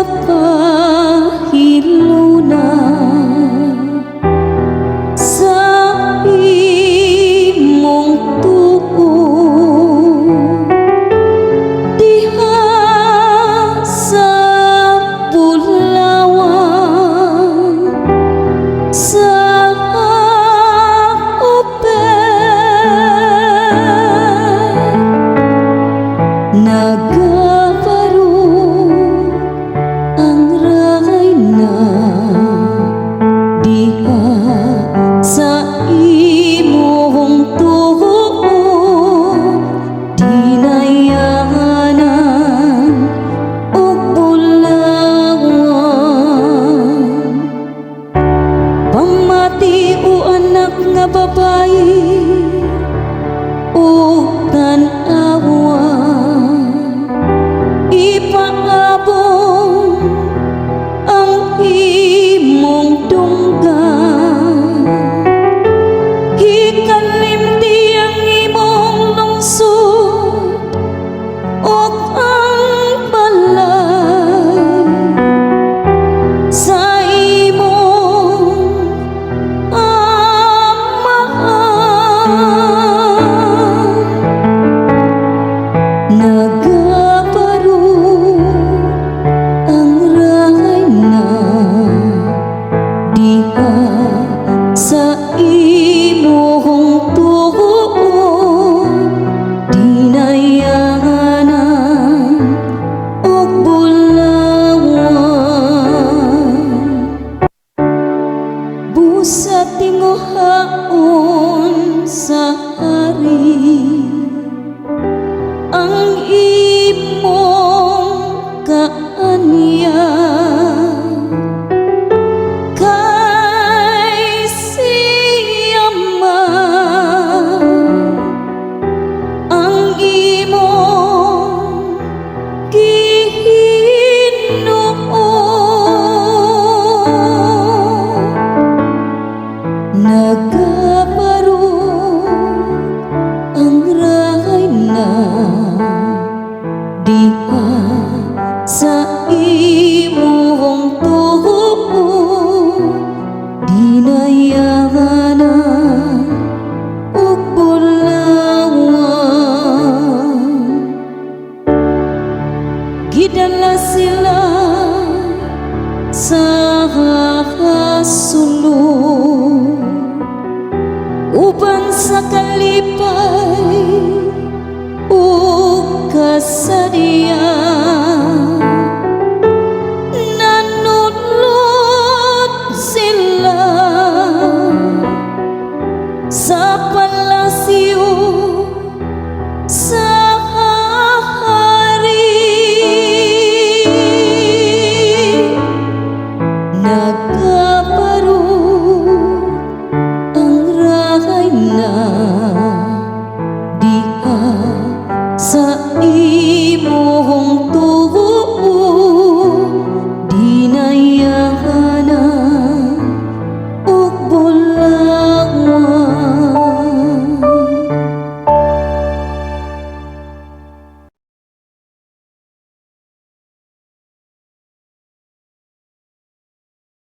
nagapahiluna sa imong tuo diha sa Bulawan sa nagabaro ang rakay na diha sa imong tuo dinayanan og Bulawan pamati o anak nga babayi ug tan-awa ipaabong ang imong dunggan hikalimti ang imong lungsod ug ang balay sa imong amahan nagabaro ang rakay na diha sa imong tuo dinayanan og Bulawan busa tinguhaon sa hari ang imong kaanya kay siya man ang imong Ginoo nagabaro ang rakay na diha sa imong tuo dinayanan og Bulawan gidala sila sa sulod uban sa kalipay